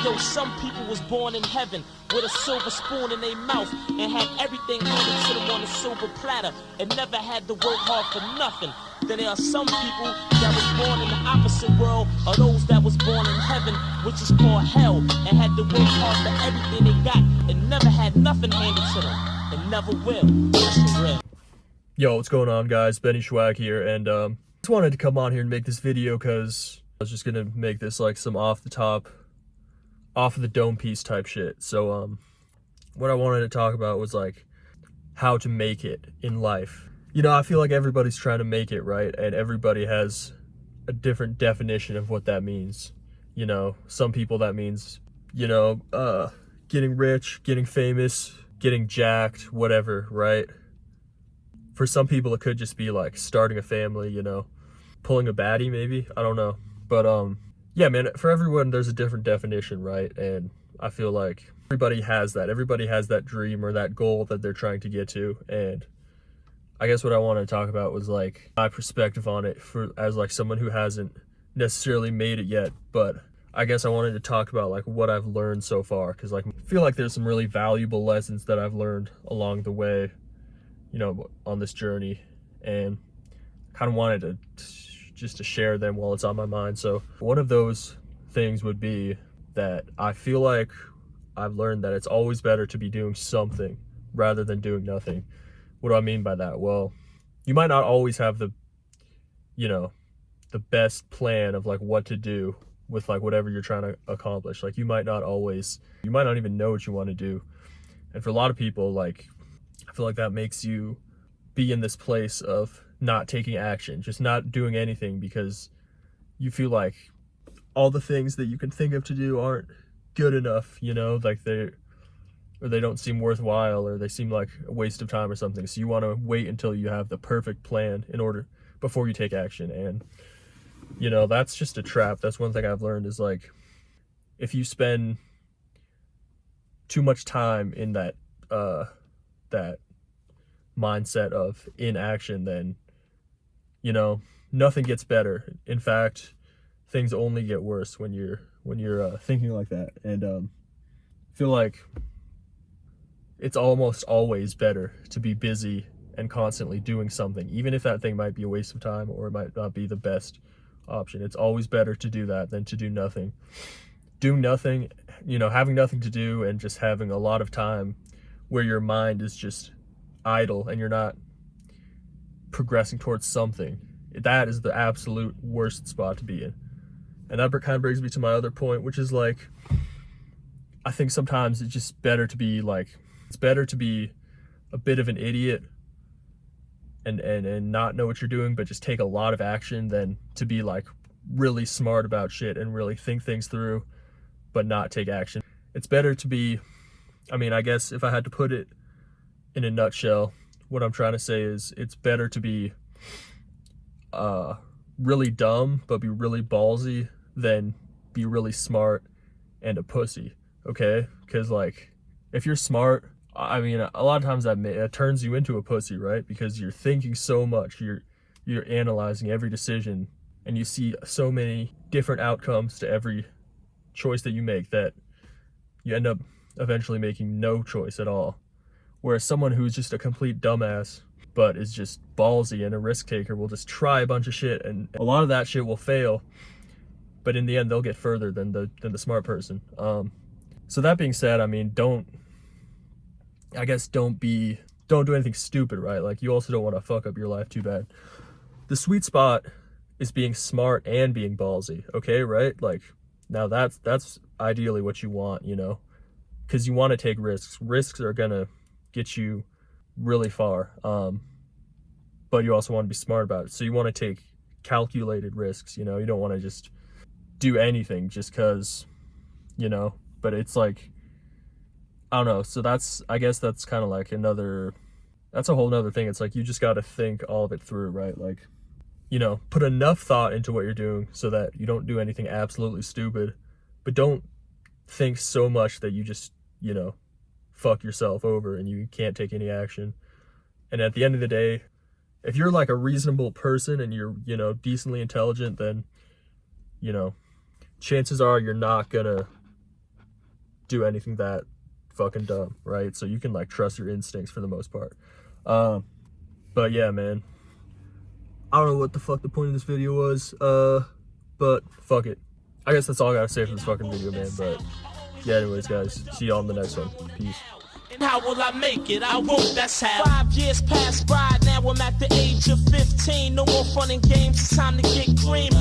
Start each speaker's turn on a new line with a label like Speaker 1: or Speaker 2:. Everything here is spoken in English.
Speaker 1: yo, some people was born in heaven with a silver spoon in their mouth and had everything handed to them on a silver platter and never had to work hard for nothing. Then there are some people that was born in the opposite world, or those that was born in heaven, which is called hell, and had to work hard for everything they got and never had nothing handed to them and never will. That's for real.
Speaker 2: Yo, what's going on, guys? Benny Schwack here, and just wanted to come on here and make this video because I was just gonna make this like some off of the dome piece type shit. So what I wanted to talk about was like how to make it in life. You know, I feel like everybody's trying to make it, right? And everybody has a different definition of what that means. You know, some people that means, you know, getting rich, getting famous, getting jacked, whatever, right? For some people, it could just be like starting a family, you know, pulling a baddie maybe, I don't know. But yeah, man, for everyone, there's a different definition, right? And I feel like everybody has that dream or that goal that they're trying to get to. And I guess what I want to talk about was like my perspective on it as like someone who hasn't necessarily made it yet, but I guess I wanted to talk about like what I've learned so far, because like I feel like there's some really valuable lessons that I've learned along the way, you know, on this journey, and kind of wanted to just to share them while it's on my mind. So one of those things would be that I feel like I've learned that it's always better to be doing something rather than doing nothing. What do I mean by that? Well, you might not always have the, you know, the best plan of like what to do with like whatever you're trying to accomplish. Like you might not even know what you want to do. And for a lot of people, like I feel like that makes you be in this place of not taking action, just not doing anything because you feel like all the things that you can think of to do aren't good enough, you know, like they don't seem worthwhile, or they seem like a waste of time or something. So you want to wait until you have the perfect plan before you take action. And you know, that's just a trap. That's one thing I've learned is like, if you spend too much time in that mindset of inaction, then, you know, nothing gets better. In fact, things only get worse when you're thinking like that. And I feel like it's almost always better to be busy and constantly doing something, even if that thing might be a waste of time or it might not be the best option. It's always better to do that than to do nothing. Doing nothing, you know, having nothing to do and just having a lot of time where your mind is just idle and you're not progressing towards something, that is the absolute worst spot to be in. And that kind of brings me to my other point, which is like, I think sometimes it's just better to be a bit of an idiot and not know what you're doing, but just take a lot of action, than to be like really smart about shit and really think things through, but not take action. It's better to be, I mean, I guess if I had to put it in a nutshell, what I'm trying to say is it's better to be really dumb but be really ballsy than be really smart and a pussy, okay? Because like, if you're smart, I mean, a lot of times that turns you into a pussy, right? Because you're thinking so much, you're analyzing every decision, and you see so many different outcomes to every choice that you make that you end up eventually making no choice at all. Whereas someone who's just a complete dumbass but is just ballsy and a risk taker will just try a bunch of shit, and a lot of that shit will fail, but in the end they'll get further than the smart person. So that being said, I mean, don't do anything stupid, right? Like, you also don't want to fuck up your life too bad. The sweet spot is being smart and being ballsy, okay, right? Like, now that's ideally what you want, you know, because you want to take risks. Risks are gonna get you really far, but you also want to be smart about it. So you want to take calculated risks, you know. You don't want to just do anything just because, you know. But it's like, I don't know. So I guess that's kind of like that's a whole nother thing. It's like, you just got to think all of it through, right? Like, you know, put enough thought into what you're doing so that you don't do anything absolutely stupid, but don't think so much that you just, you know, fuck yourself over and you can't take any action. And at the end of the day, if you're like a reasonable person and you're, you know, decently intelligent, then, you know, chances are you're not gonna do anything that fucking dumb, right? So you can like trust your instincts for the most part. But yeah, man, I don't know what the fuck the point of this video was, but fuck it. I guess that's all I gotta say for this fucking video, man. But yeah, anyways, guys, see y'all in the next one. Peace.
Speaker 1: And how will I make it? I won't, that's how. 5 years passed by, now I'm at the age of 15. No more fun and games, it's time to get cream.